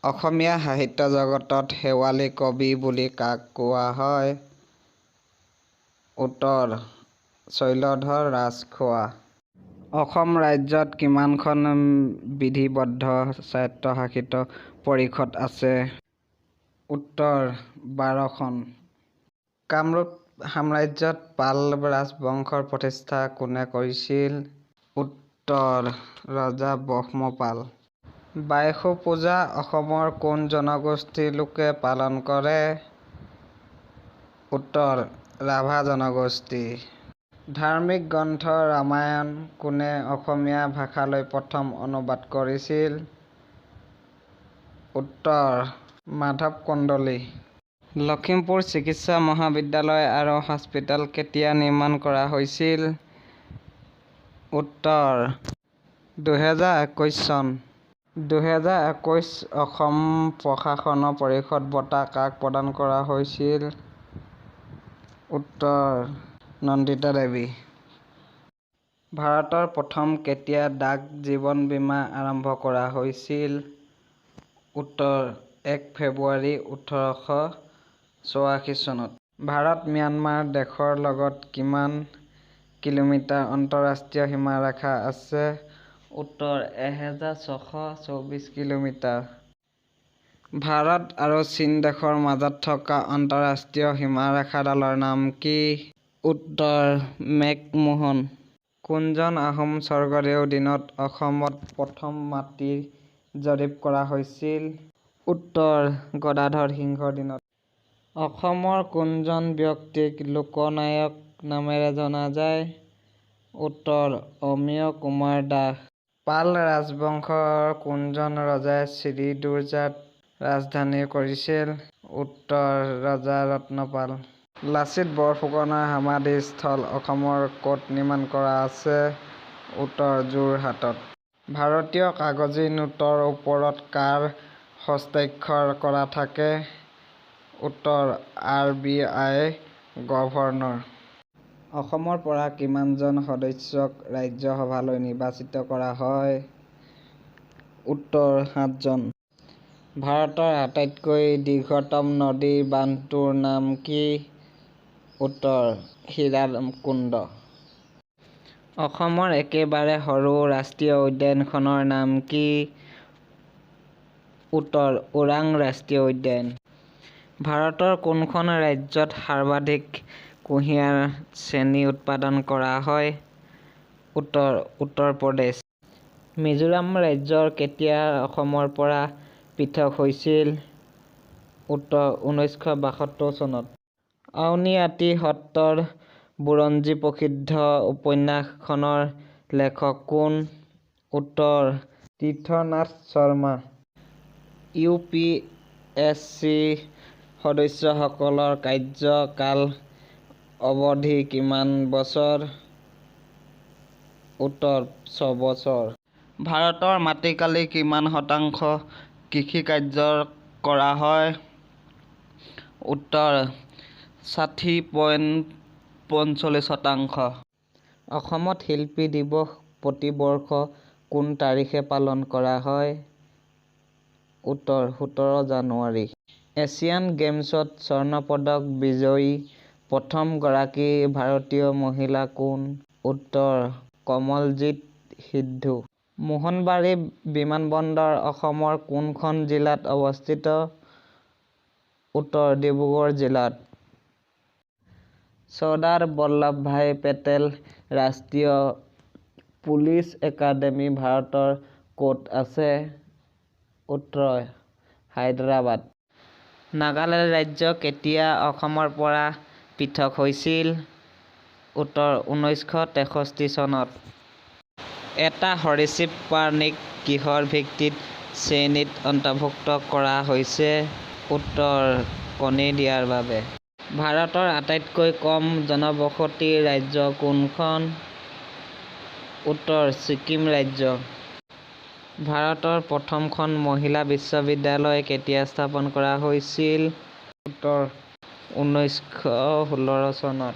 অসমীয়া সাহিত্য জগতত শেৱালী কবি বুলি কাক কোৱা হয়? উত্তৰ: শৈলধৰ ৰাজখোৱা। অসম ৰাজ্যত কিমানখন বিধিবদ্ধ স্বায়ত্তশাসিত পৰিষদ আছে? উত্তৰ: 12খন। কামৰূপ সাম্ৰাজ্যত পাল ৰাজবংশৰ প্ৰতিষ্ঠা কোনে কৰিছিল? উত্তৰ: ৰজা ব্ৰহ্মপাল। বাইশু পূজা অসমৰ কোন জনগোষ্ঠীৰ লোকে পালন কৰে? উত্তৰ: ৰাভা জনগোষ্ঠী। ধাৰ্মিক গ্ৰন্থ ৰামায়ণ কোনে অসমীয়া ভাষালৈ প্ৰথম অনুবাদ কৰিছিল? উত্তৰ: মাধৱ কন্দলী। লখিমপুৰ চিকিৎসা মহাবিদ্যালয় আৰু হস্পিটেল কেতিয়া নিৰ্মাণ কৰা হৈছিল? উত্তৰ: 2021 চন। 2021 অসম প্ৰশাসন পৰিষদ বঁটা কাক প্ৰদান কৰা হৈছিল? উত্তৰ: নন্দিতা দেৱী। ভাৰতৰ প্ৰথম কেতিয়া ডাক জীৱন বীমা আৰম্ভ কৰা হৈছিল? উত্তৰ: 1 ফেব্ৰুৱাৰী 1884 চনত। ভাৰত-ম্যানমাৰ দেশৰ লগত কিমান কিলোমিটাৰ আন্তঃৰাষ্ট্ৰীয় সীমাৰেখা আছে? উত্তৰ: 1624 কিলোমিটাৰ। ভাৰত আৰু চীন দেশৰ মাজত থকা আন্তঃৰাষ্ট্ৰীয় সীমাৰেখাডালৰ নাম কি? উত্তৰ: মেকমোহন। কোনজন আহোম স্বৰ্গদেউৰ দিনত অসমত প্ৰথম মাটিৰ জৰীপ কৰা হৈছিল? উত্তৰ: গদাধৰ সিংহৰ দিনত। অসমৰ কোনজন ব্যক্তিক লোকনায়ক নামেৰে জনা যায়? উত্তৰ: অমিয় কুমাৰ দাস। পাল ৰাজবংশৰ কোনজন ৰজাই শ্ৰীদুৰ্গাত ৰাজধানী কৰিছিল? উত্তৰ: ৰজা ৰত্নপাল। লাচিত বৰফুকনৰ সমাধিস্থল অসমৰ ক'ত নিৰ্মাণ কৰা আছে? উত্তৰ: যোৰহাটত। ভাৰতীয় কাগজী নোটৰ ওপৰত কাৰ হস্তাক্ষৰ কৰা থাকে? উত্তৰ: RBI গভৰ্ণৰ। অসমৰ পৰা কিমানজন সদস্যক ৰাজ্যসভালৈ নিৰ্বাচিত কৰা হয়? উত্তৰ: 7 জন। ভাৰতৰ আটাইতকৈ দীৰ্ঘতম নদীৰ বান্ধটোৰ নাম কি? উত্তৰ: হীৰাকুণ্ড। অসমৰ একেবাৰে সৰু ৰাষ্ট্ৰীয় উদ্যানখনৰ নাম কি? উত্তৰ: ওৰাং ৰাষ্ট্ৰীয় উদ্যান। ভাৰতৰ কোনখন ৰাজ্যত সৰ্বাধিক কুঁহিয়াৰ চেনি উৎপাদন কৰা হয়? উত্তৰ: উত্তৰ প্ৰদেশ। মিজোৰাম ৰাজ্য কেতিয়া অসমৰ পৰা পৃথক হৈছিল? উত্তৰ: 1972 চনত। আউনীআটী সত্ৰৰ বুৰঞ্জী প্ৰসিদ্ধ উপন্যাসখনৰ লেখক কোন? উত্তৰ: তীৰ্থনাথ শৰ্মা। UPSC সদস্যসকলৰ কাৰ্যকাল অৱধি কিমান বছৰ? উত্তৰ: 6 বছৰ। ভাৰতৰ মাটিকালিৰ কিমান শতাংশ কৃষিকাৰ্য কৰা হয়? উত্তৰ: 60.45%। অসমত শিল্পী দিৱস প্ৰতি বৰ্ষ কোন তাৰিখে পালন কৰা হয়? উত্তৰ: 17 জানুৱাৰী। এছিয়ান গেমছত স্বৰ্ণ পদক বিজয়ী প্ৰথম গৰাকী ভাৰতীয় মহিলা কোন? উত্তৰ: কমলজিৎ সিদ্ধু। মোহনবাৰী বিমানবন্দৰ অসমৰ কোনখন জিলাত অৱস্থিত? উত্তৰ: ডিব্ৰুগড় জিলাত। চৰ্দাৰ বল্লভভাই পেটেল ৰাষ্ট্ৰীয় পুলিচ একাডেমী ভাৰতৰ ক'ত আছে? উত্তৰ: হায়দৰাবাদ। নাগালেণ্ড ৰাজ্য কেতিয়া অসমৰ পৰা পৃথক হৈছিল? উত্তৰ: 1963 চনত। এটা সৰীসৃপ প্ৰাণীক কিহৰ ভিত্তিত শ্ৰেণীত অন্তৰ্ভুক্ত কৰা হৈছে? উত্তৰ: কণী দিয়াৰ বাবে। ভাৰতৰ আটাইতকৈ কম জনবসতিৰ ৰাজ্য কোনখন? উত্তৰ: ছিকিম ৰাজ্য। ভাৰতৰ প্ৰথমখন মহিলা বিশ্ববিদ্যালয় কেতিয়া স্থাপন কৰা হৈছিল? উত্তৰ: 1916 চনত।